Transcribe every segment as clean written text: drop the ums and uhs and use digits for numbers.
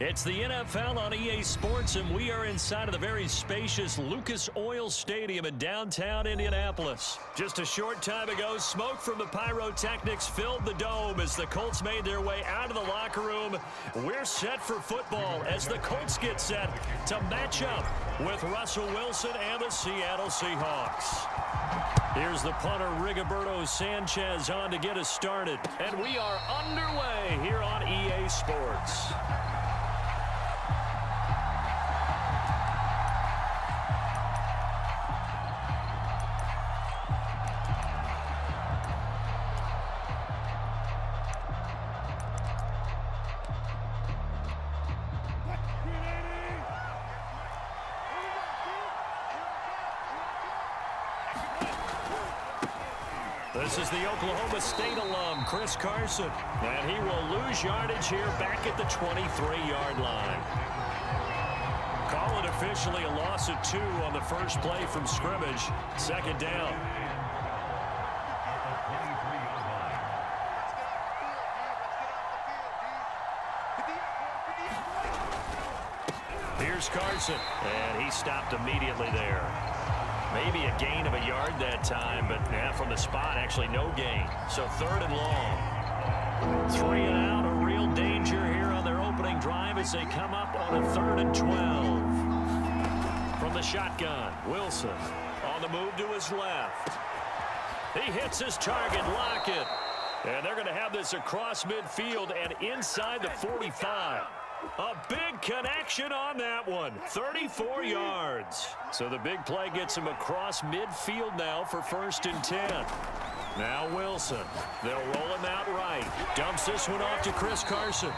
It's the NFL on EA Sports, and we are inside of the very spacious Lucas Oil Stadium in downtown Indianapolis. Just a short time ago, smoke from the pyrotechnics filled the dome as the Colts made their way out of the locker room. We're set for football as the Colts get set to match up with Russell Wilson and the Seattle Seahawks. Here's the punter, Rigoberto Sanchez, on to get us started. And we are underway here on EA Sports. This is the Oklahoma State alum, Chris Carson, and he will lose yardage here back at the 23-yard line. Call it officially a loss of 2 on the first play from scrimmage. Second down. Here's Carson, and he stopped immediately there. Maybe a gain of a yard that time, but from the spot, actually no gain. So third and long. 3 and out, a real danger here on their opening drive as they come up on a 3rd and 12. From the shotgun, Wilson on the move to his left. He hits his target, Lockett. And they're going to have this across midfield and inside the 45. A big connection on that one. 34 yards. So the big play gets him across midfield now for 1st and 10. Now Wilson. They'll roll him out right. Dumps this one off to Chris Carson.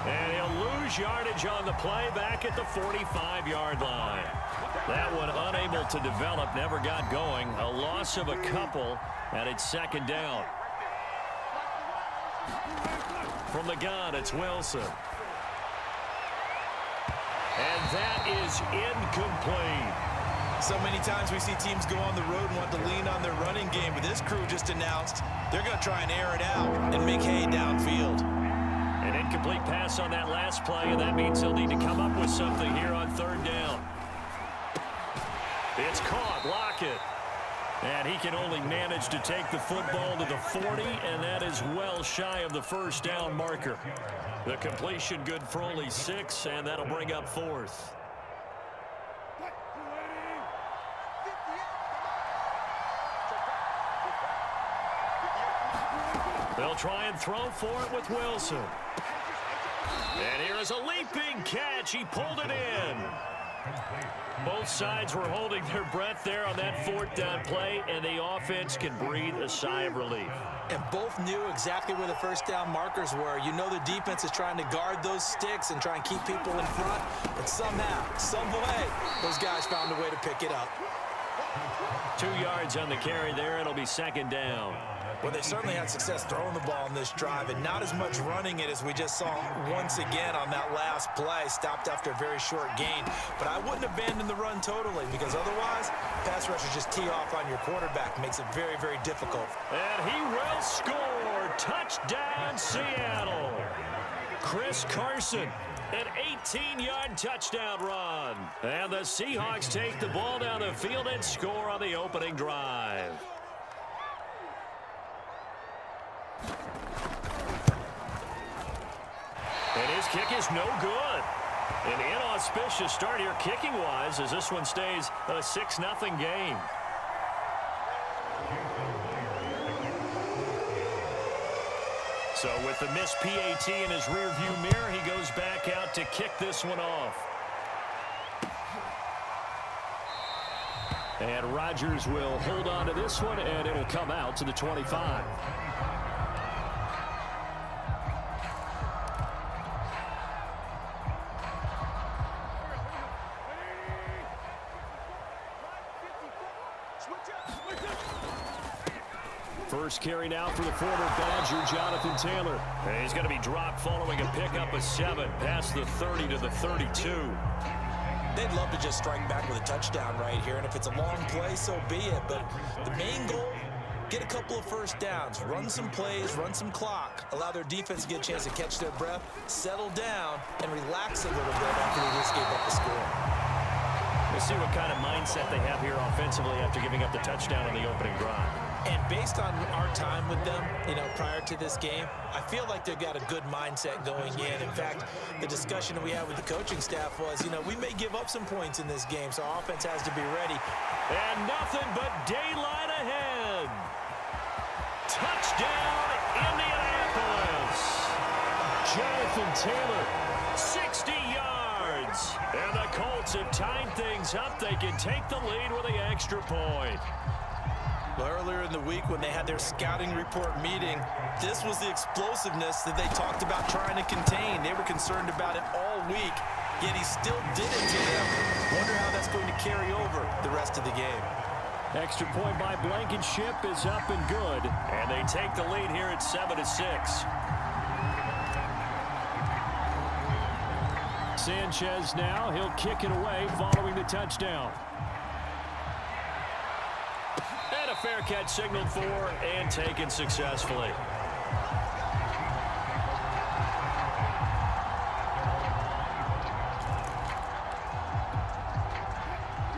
And he'll lose yardage on the play back at the 45-yard line. That one unable to develop, never got going. A loss of a couple, and it's 2nd down. From the gun, it's Wilson. And that is incomplete. So many times we see teams go on the road and want to lean on their running game, but this crew just announced they're going to try and air it out and make hay downfield. An incomplete pass on that last play, and that means they'll need to come up with something here on 3rd down. It's caught, Lockett. And he can only manage to take the football to the 40, and that is well shy of the 1st down marker. The completion good for only 6, and that'll bring up 4th. They'll try and throw for it with Wilson. And here is a leaping catch. He pulled it in. Both sides were holding their breath there on that 4th down play, and the offense can breathe a sigh of relief. And both knew exactly where the 1st down markers were. You know the defense is trying to guard those sticks and try and keep people in front, but somehow, some way, those guys found a way to pick it up. 2 yards on the carry there. It'll be 2nd down. Well, they certainly had success throwing the ball on this drive and not as much running it as we just saw once again on that last play. Stopped after a very short gain. But I wouldn't abandon the run totally because otherwise, pass rushers just tee off on your quarterback. Makes it very, very difficult. And he will score. Touchdown, Seattle. Chris Carson. An 18-yard touchdown run. And the Seahawks take the ball down the field and score on the opening drive. And his kick is no good. An inauspicious start here kicking-wise as this one stays a 6-0 game. So with the missed PAT in his rearview mirror, he goes back out to kick this one off. And Rodgers will hold on to this one, and it'll come out to the 25. First carry now for the former Badger, Jonathan Taylor. And he's going to be dropped following a pickup of 7 past the 30 to the 32. They'd love to just strike back with a touchdown right here, and if it's a long play, so be it. But the main goal get a couple of first downs, run some plays, run some clock, allow their defense to get a chance to catch their breath, settle down, and relax a little bit after they just gave up the score. We'll see what kind of mindset they have here offensively after giving up the touchdown on the opening drive. And based on our time with them, prior to this game, I feel like they've got a good mindset going in. In fact, the discussion that we had with the coaching staff was, we may give up some points in this game, so our offense has to be ready. And nothing but daylight ahead. Touchdown, Indianapolis. Jonathan Taylor, 60 yards. And the Colts have tied things up. They can take the lead with the extra point. Well, earlier in the week when they had their scouting report meeting, this was the explosiveness that they talked about trying to contain. They were concerned about it all week, yet he still did it to them. Wonder how that's going to carry over the rest of the game. Extra point by Blankenship is up and good. And they take the lead here at 7-6. Sanchez now, he'll kick it away following the touchdown. And a fair catch signaled for and taken successfully.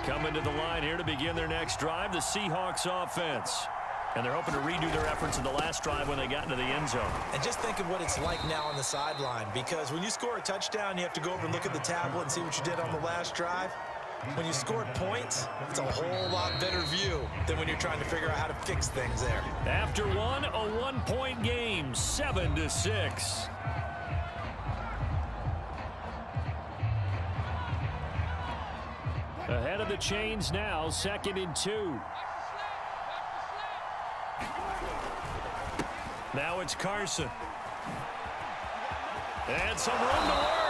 Coming to the line here to begin their next drive, the Seahawks offense. And they're hoping to redo their efforts in the last drive when they got into the end zone. And just think of what it's like now on the sideline, because when you score a touchdown, you have to go over and look at the tablet and see what you did on the last drive. When you scored points, it's a whole lot better view than when you're trying to figure out how to fix things there. After one, a one-point game, 7-6. Ahead of the chains now, 2nd and 2. Now it's Carson. And some room to work.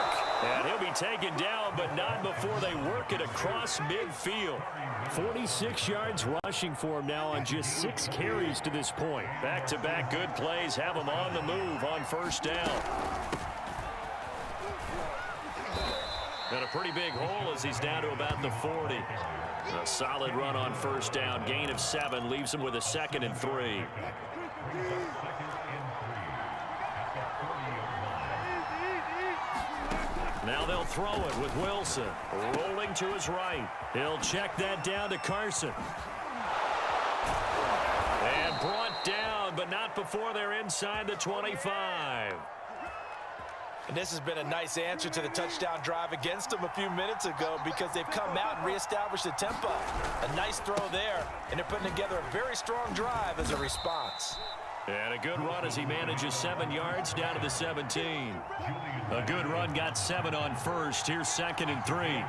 And he'll be taken down, but not before they work it across midfield. 46 yards rushing for him now on just 6 carries to this point. Back-to-back good plays have him on the move on first down. And a pretty big hole as he's down to about the 40. A solid run on first down. Gain of 7 leaves him with a 2nd and 3. Now they'll throw it with Wilson. Rolling to his right. He'll check that down to Carson. And brought down, but not before they're inside the 25. And this has been a nice answer to the touchdown drive against them a few minutes ago, because they've come out and reestablished the tempo. A nice throw there, and they're putting together a very strong drive as a response. And a good run as he manages 7 yards down to the 17. A good run, got 7 on first. Here's 2nd and 3.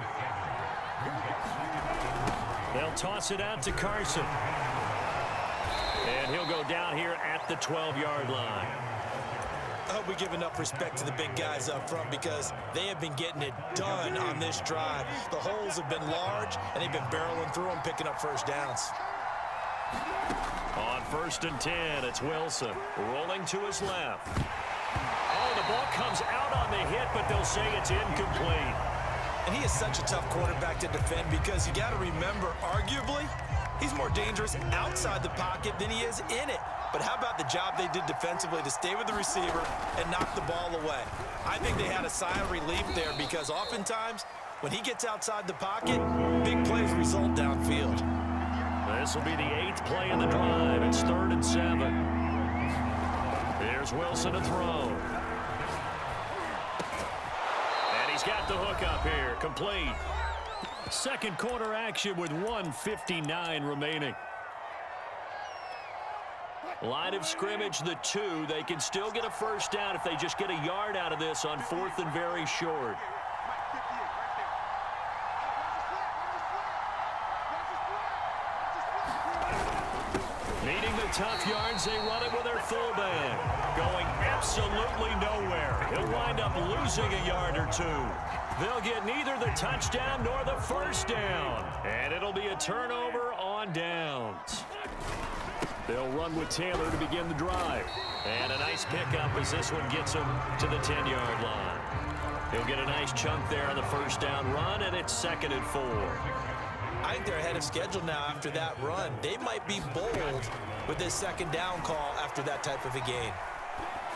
They'll toss it out to Carson. And he'll go down here at the 12-yard line. I hope we give enough respect to the big guys up front, because they have been getting it done on this drive. The holes have been large, and they've been barreling through them, picking up first downs. On 1st and 10, it's Wilson rolling to his left. Oh, the ball comes out on the hit, but they'll say it's incomplete. And he is such a tough quarterback to defend, because you got to remember, arguably, he's more dangerous outside the pocket than he is in it. But how about the job they did defensively to stay with the receiver and knock the ball away? I think they had a sigh of relief there, because oftentimes when he gets outside the pocket, big plays result downfield. This will be the 8th play in the drive. It's 3rd and 7. Here's Wilson to throw. And he's got the hook up here. Complete. Second quarter action with 1:59 remaining. Line of scrimmage, the 2. They can still get a first down if they just get a yard out of this on 4th and very short. Needing the tough yards, they run it with their fullback. Going absolutely nowhere. He'll wind up losing a yard or 2. They'll get neither the touchdown nor the first down. And it'll be a turnover on downs. They'll run with Taylor to begin the drive. And a nice pickup as this one gets him to the 10-yard line. He'll get a nice chunk there on the first down run, and it's 2nd and 4. I think they're ahead of schedule now after that run. They might be bold with his second down call after that type of a gain.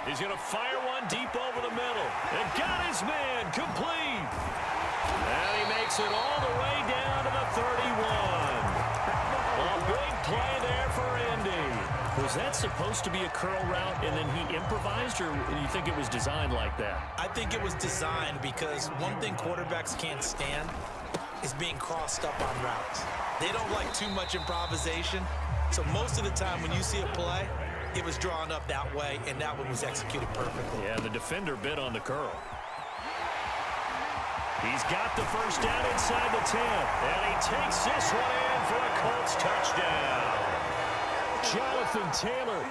He's going to fire one deep over the middle. And got his man complete. And he makes it all the way down to the 31. A big play there for Indy. Was that supposed to be a curl route and then he improvised, or do you think it was designed like that? I think it was designed because one thing quarterbacks can't stand is being crossed up on routes. They don't like too much improvisation. So most of the time when you see a play, it was drawn up that way, and that one was executed perfectly. Yeah, the defender bit on the curl. He's got the first down inside the 10, and he takes this one in for a Colts touchdown. Jonathan Taylor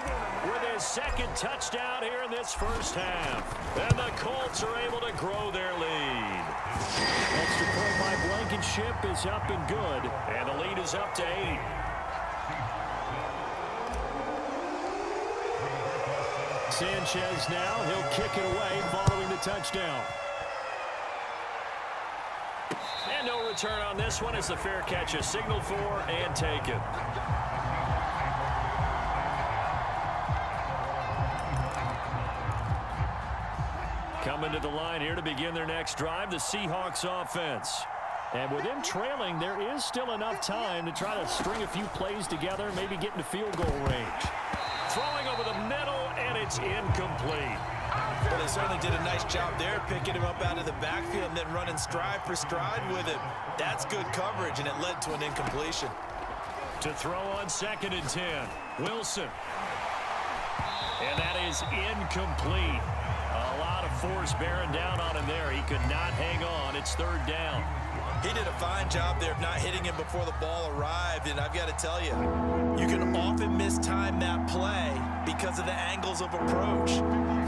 with his second touchdown here in this first half. And the Colts are able to grow their lead. Extra point by Blankenship is up and good, and the lead is up to 8. Sanchez now, he'll kick it away following the touchdown. And no return on this one as the fair catch is signaled for and taken. Coming to the line here to begin their next drive, the Seahawks offense. And with them trailing, there is still enough time to try to string a few plays together, maybe get into field goal range. Throwing over the middle, and it's incomplete. Well, they certainly did a nice job there, picking him up out of the backfield and then running stride for stride with him. That's good coverage, and it led to an incompletion. To throw on 2nd and 10, Wilson. And that is incomplete. A lot of force bearing down on him there. He could not hang on. It's 3rd down. He did a fine job there of not hitting him before the ball arrived, and I've got to tell you, you can often mistime that play because of the angles of approach.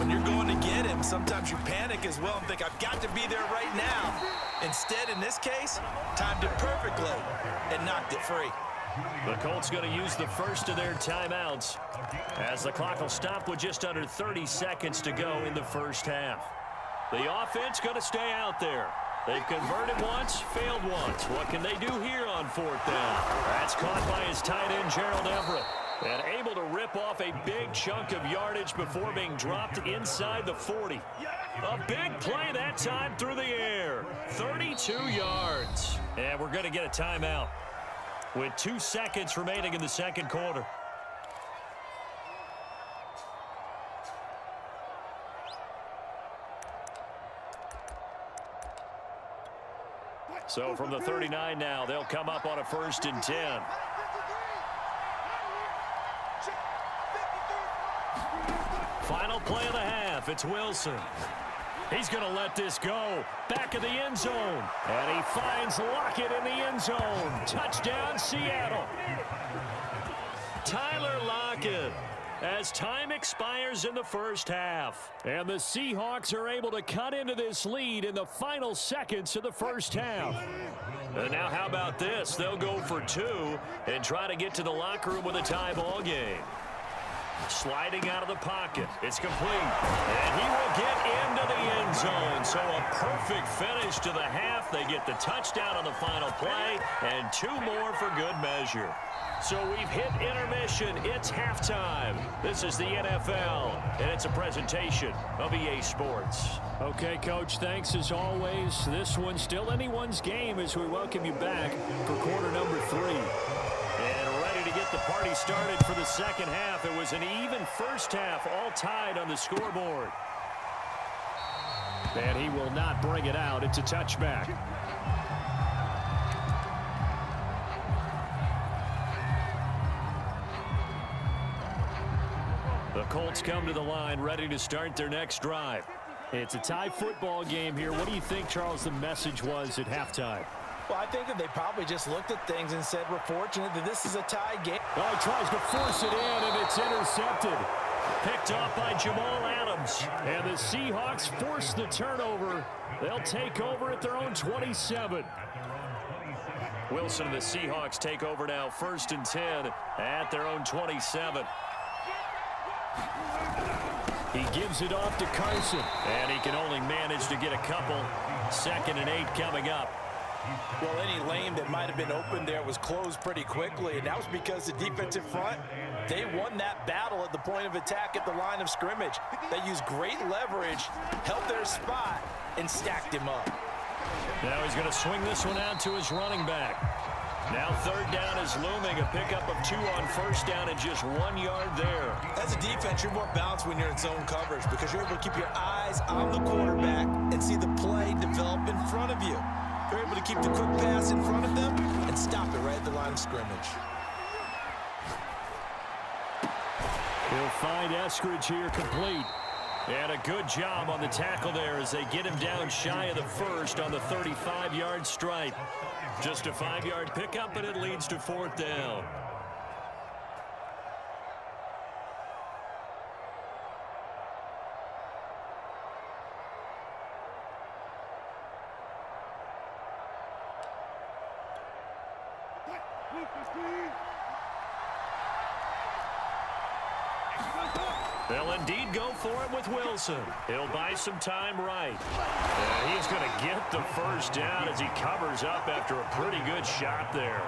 When you're going to get him, sometimes you panic as well and think, I've got to be there right now. Instead, in this case, timed it perfectly and knocked it free. The Colts going to use the first of their timeouts as the clock will stop with just under 30 seconds to go in the first half. The offense going to stay out there. They've converted once, failed once. What can they do here on 4th down? That's caught by his tight end, Gerald Everett. And able to rip off a big chunk of yardage before being dropped inside the 40. A big play that time through the air. 32 yards. And we're going to get a timeout with 2 seconds remaining in the second quarter. So from the 39 now, they'll come up on a 1st and 10. Final play of the half. It's Wilson. He's going to let this go. Back of the end zone. And he finds Lockett in the end zone. Touchdown, Seattle. Tyler Lockett. As time expires in the first half. And the Seahawks are able to cut into this lead in the final seconds of the first half. And now how about this? They'll go for 2 and try to get to the locker room with a tie ball game. Sliding out of the pocket. It's complete. And he will get into the end zone. So a perfect finish to the half. They get the touchdown on the final play and 2 more for good measure. So we've hit intermission. It's halftime. This is the NFL, and it's a presentation of EA Sports. Okay, Coach, thanks as always. This one's still anyone's game as we welcome you back for quarter number 3. And ready to get the party started for the second half. It was an even first half, all tied on the scoreboard. And he will not bring it out. It's a touchback. The Colts come to the line ready to start their next drive. It's a tie football game here. What do you think, Charles, the message was at halftime? Well, I think that they probably just looked at things and said, we're fortunate that this is a tie game. Oh, he tries to force it in, and it's intercepted. Picked off by Jamal Adams. And the Seahawks force the turnover. They'll take over at their own 27. Wilson and the Seahawks take over now, 1st and 10 at their own 27. He gives it off to Carson, and he can only manage to get a couple. 2nd and 8 coming up. Well, any lane that might have been open there was closed pretty quickly, and that was because the defensive front They won that battle at the point of attack at the line of scrimmage. They used great leverage, held their spot, and stacked him up. Now he's going to swing this one out to his running back. Now third down is looming, a pickup of 2 on first down and just 1 yard there. As a defense, you're more balanced when you're in zone coverage because you're able to keep your eyes on the quarterback and see the play develop in front of you. You're able to keep the quick pass in front of them and stop it right at the line of scrimmage. He'll find Eskridge here complete. And a good job on the tackle there as they get him down shy of the first on the 35-yard stripe. Just a 5-yard pickup, and it leads to fourth down. They'll indeed go for it with Wilson. He'll buy some time right. And he's going to get the first down as he covers up after a pretty good shot there.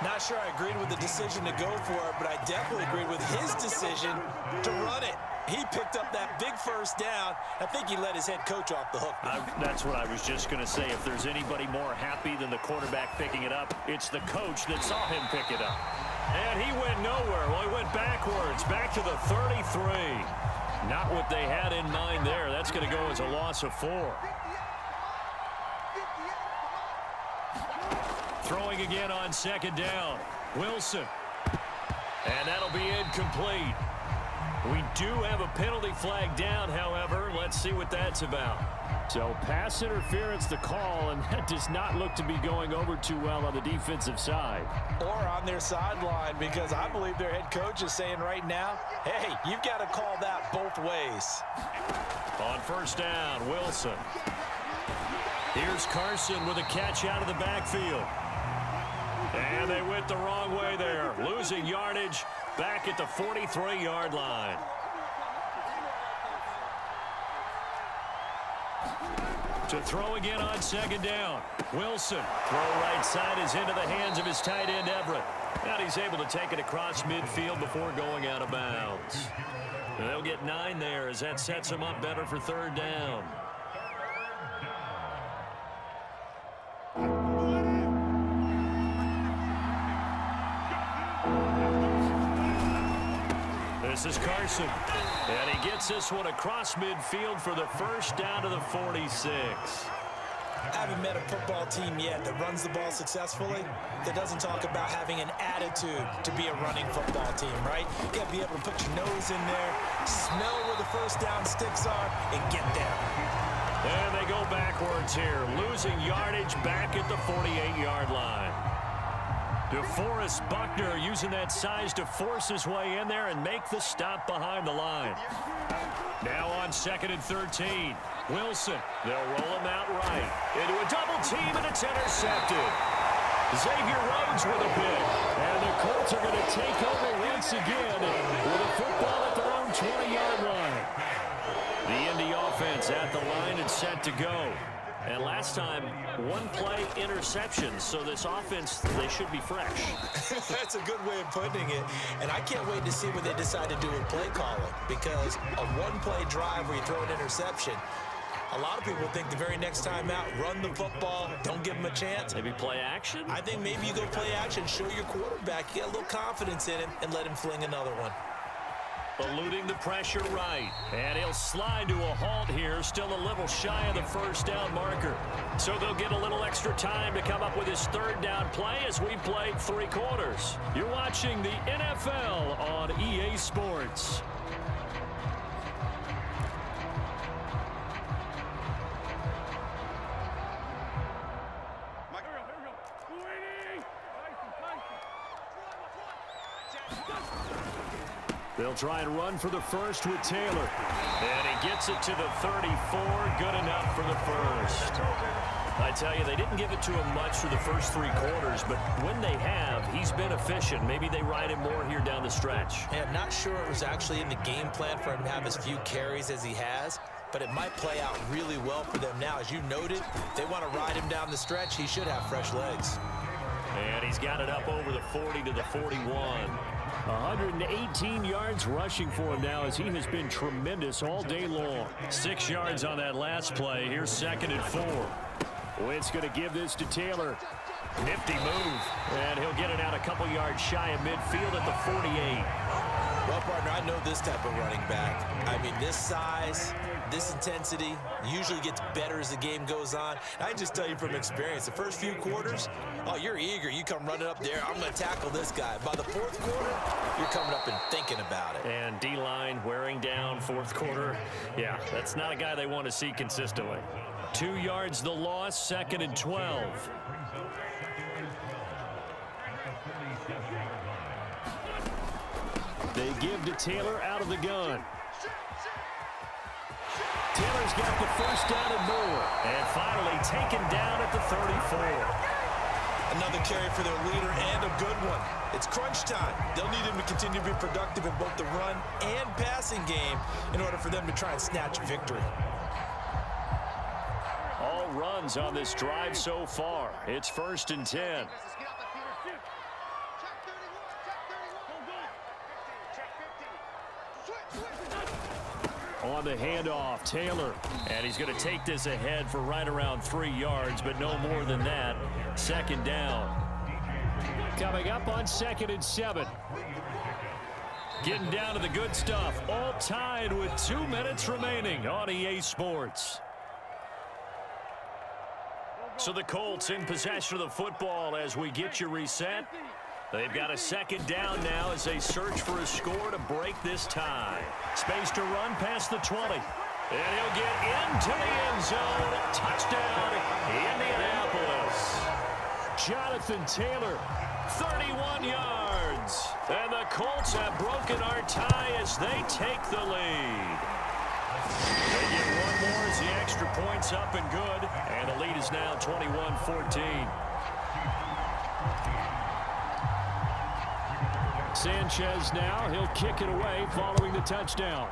Not sure I agreed with the decision to go for it, but I definitely agreed with his decision to run it. He picked up that big first down. I think he let his head coach off the hook. That's what I was just going to say. If there's anybody more happy than the quarterback picking it up, it's the coach that saw him pick it up. And he went nowhere. Well, he went backwards, back to the 33. Not what they had in mind there. That's going to go as a loss of 4. Throwing again on second down. Wilson. And that'll be incomplete. We do have a penalty flag down, however. Let's see what that's about. So pass interference the call, and that does not look to be going over too well on the defensive side. Or on their sideline, because I believe their head coach is saying right now, hey, you've got to call that both ways. On first down, Wilson. Here's Carson with a catch out of the backfield. And they went the wrong way there, losing yardage back at the 43-yard line. To throw again on second down. Wilson. Throw right side is into the hands of his tight end, Everett. And he's able to take it across midfield before going out of bounds. They'll get 9 there as that sets him up better for third down. This is Carson. And he gets this one across midfield for the first down to the 46. I haven't met a football team yet that runs the ball successfully that doesn't talk about having an attitude to be a running football team, right? You got to be able to put your nose in there, smell where the first down sticks are, and get there. And they go backwards here, losing yardage back at the 48-yard line. DeForest Buckner using that size to force his way in there and make the stop behind the line. Now on second and 13. Wilson. They'll roll him out right. Into a double team, and it's intercepted. Xavier Rhodes with a pick. And the Colts are going to take over once again with a football at their own 20-yard line. The Indy offense at the line and set to go. And last time, 1 play interception, so this offense, they should be fresh. That's a good way of putting it. And I can't wait to see what they decide to do with play calling, because a 1-play drive where you throw an interception, a lot of people think the very next time out, run the football, don't give them a chance. Maybe play action? I think maybe you go play action, show your quarterback, get a little confidence in him, and let him fling another one. Eluding the pressure right. And he'll slide to a halt here, still a little shy of the first down marker. So they'll get a little extra time to come up with his third down play as we played 3 quarters. You're watching the NFL on EA Sports. They'll try and run for the first with Taylor. And he gets it to the 34. Good enough for the first. I tell you, they didn't give it to him much for the first 3 quarters, but when they have, he's been efficient. Maybe they ride him more here down the stretch. Yeah, I'm not sure it was actually in the game plan for him to have as few carries as he has, but it might play out really well for them now. As you noted, if they want to ride him down the stretch, he should have fresh legs. And he's got it up over the 40 to the 41. 118 yards rushing for him now as he has been tremendous all day long. 6 yards on that last play. Here's 2nd and 4. Witt's going to give this to Taylor. Nifty move. And he'll get it out a couple yards shy of midfield at the 48. Well, partner, I know this type of running back. I mean, this size, this intensity usually gets better as the game goes on. I just tell you from experience, the first few quarters, oh, you're eager. You come running up there, I'm going to tackle this guy. By the 4th quarter, you're coming up and thinking about it. And D-line wearing down 4th quarter. Yeah, that's not a guy they want to see consistently. 2 yards the loss, 2nd and 12. They give to Taylor out of the gun. Taylor's got the first down and more. And finally taken down at the 34. Another carry for their leader and a good one. It's crunch time. They'll need him to continue to be productive in both the run and passing game in order for them to try and snatch victory. All runs on this drive so far. It's 1st and 10. On the handoff, Taylor. And he's going to take this ahead for right around 3 yards, but no more than that. 2nd down. Coming up on 2nd and 7. Getting down to the good stuff. All tied with 2 minutes remaining on EA Sports. So the Colts in possession of the football as we get you reset. They've got a 2nd down now as they search for a score to break this tie. Space to run past the 20. And he'll get into the end zone. Touchdown, Indianapolis. Jonathan Taylor, 31 yards. And the Colts have broken our tie as they take the lead. They get one more as the extra point's up and good. And the lead is now 21-14. Sanchez now, he'll kick it away following the touchdown.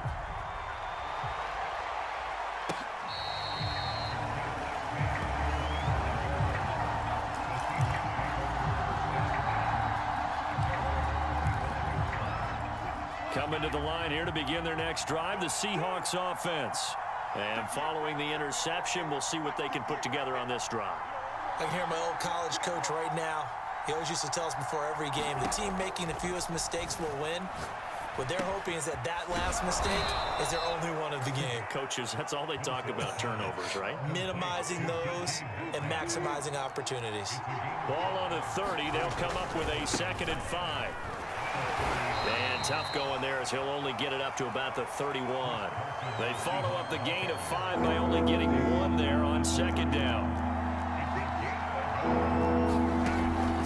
Coming to the line here to begin their next drive, the Seahawks offense. And following the interception, we'll see what they can put together on this drive. I can hear my old college coach right now. He always used to tell us before every game, the team making the fewest mistakes will win. What they're hoping is that that last mistake is their only one of the game. Coaches, that's all they talk about, turnovers, right? Minimizing those and maximizing opportunities. Ball on the 30. They'll come up with a 2nd and 5. And tough going there as he'll only get it up to about the 31. They follow up the gain of 5 by only getting 1 there on 2nd down.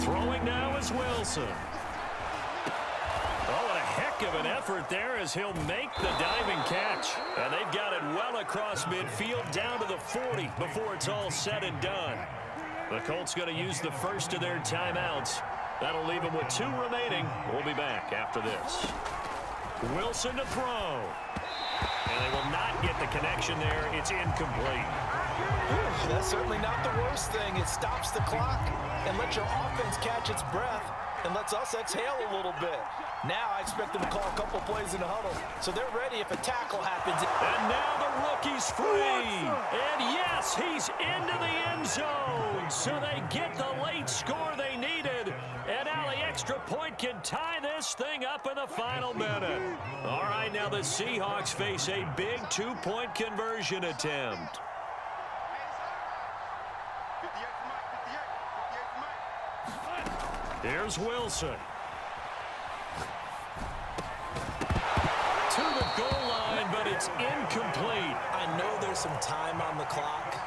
Throwing now is Wilson. Oh, what a heck of an effort there as he'll make the diving catch. And they've got it well across midfield down to the 40 before it's all said and done. The Colts going to use the first of their timeouts. That'll leave them with 2 remaining. We'll be back after this. Wilson to throw. And they will not get the connection there. It's incomplete. Ooh, that's certainly not the worst thing. It stops the clock and lets your offense catch its breath and lets us exhale a little bit. Now I expect them to call a couple plays in the huddle, so they're ready if a tackle happens. And now the rookie's free. And yes, he's into the end zone. So they get the late score they needed. And now the extra point can tie this thing up in the final minute. All right, now the Seahawks face a big 2-point conversion attempt. Here's Wilson. To the goal line, but it's incomplete. I know there's some time on the clock,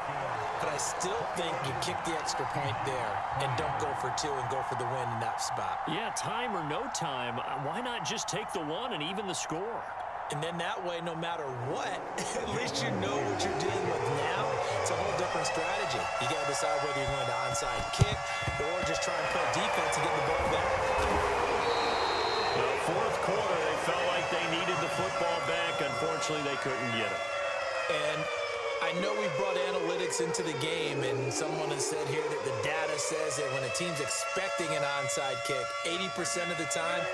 but I still think you kick the extra point there and don't go for 2 and go for the win in that spot. Yeah, time or no time, why not just take the 1 and even the score? And then that way, no matter what, at least you know what you're dealing with now. It's a whole different strategy. You got to decide whether you're going to onside kick or just try and play defense and get the ball back. The 4th quarter, they felt like they needed the football back. Unfortunately, they couldn't get it. And I know we've brought analytics into the game, and someone has said here that the data says that when a team's expecting an onside kick, 80% of the time,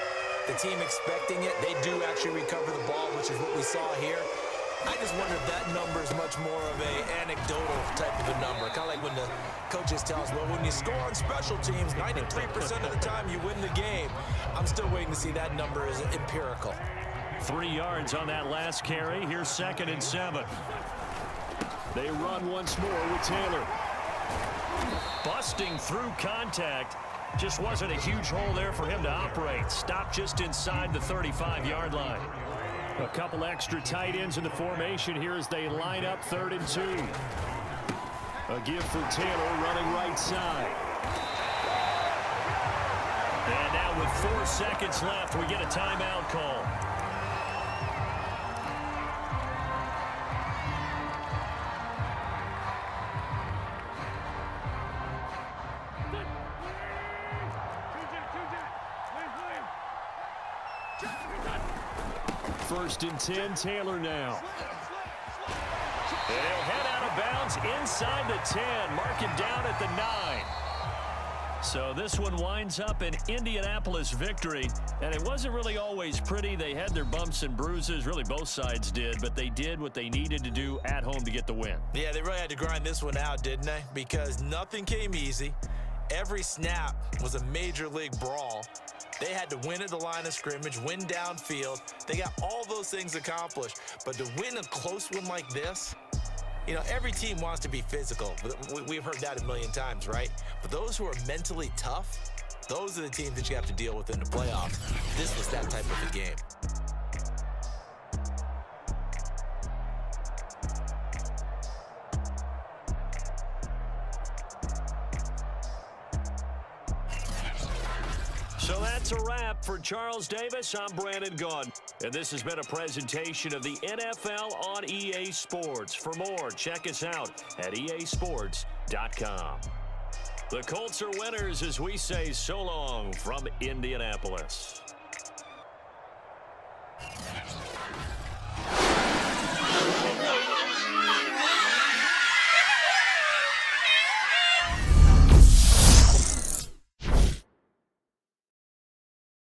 the team expecting it, they do actually recover the ball, which is what we saw here. I just wonder if that number is much more of a anecdotal type of a number. Kind of like when the coaches tell us, well, when you score on special teams, 93% of the time you win the game. I'm still waiting to see that number as empirical. 3 yards on that last carry. Here's 2nd and 7. They run once more with Taylor. Busting through contact. Just wasn't a huge hole there for him to operate. Stopped just inside the 35-yard line. A couple extra tight ends in the formation here as they line up 3rd and 2. A give for Taylor running right side. And now with 4 seconds left, we get a timeout call. First and 10, Taylor now. And he'll head out of bounds inside the 10. Mark him down at the 9. So this one winds up an Indianapolis victory. And it wasn't really always pretty. They had their bumps and bruises. Really, both sides did. But they did what they needed to do at home to get the win. Yeah, they really had to grind this one out, didn't they? Because nothing came easy. Every snap was a major league brawl. They had to win at the line of scrimmage, win downfield. They got all those things accomplished. But to win a close one like this, you know, every team wants to be physical. We've heard that a million times, right? But those who are mentally tough, those are the teams that you have to deal with in the playoffs. This was that type of a game. So that's a wrap for Charles Davis. I'm Brandon Gaudin. And this has been a presentation of the NFL on EA Sports. For more, check us out at easports.com. The Colts are winners as we say so long from Indianapolis.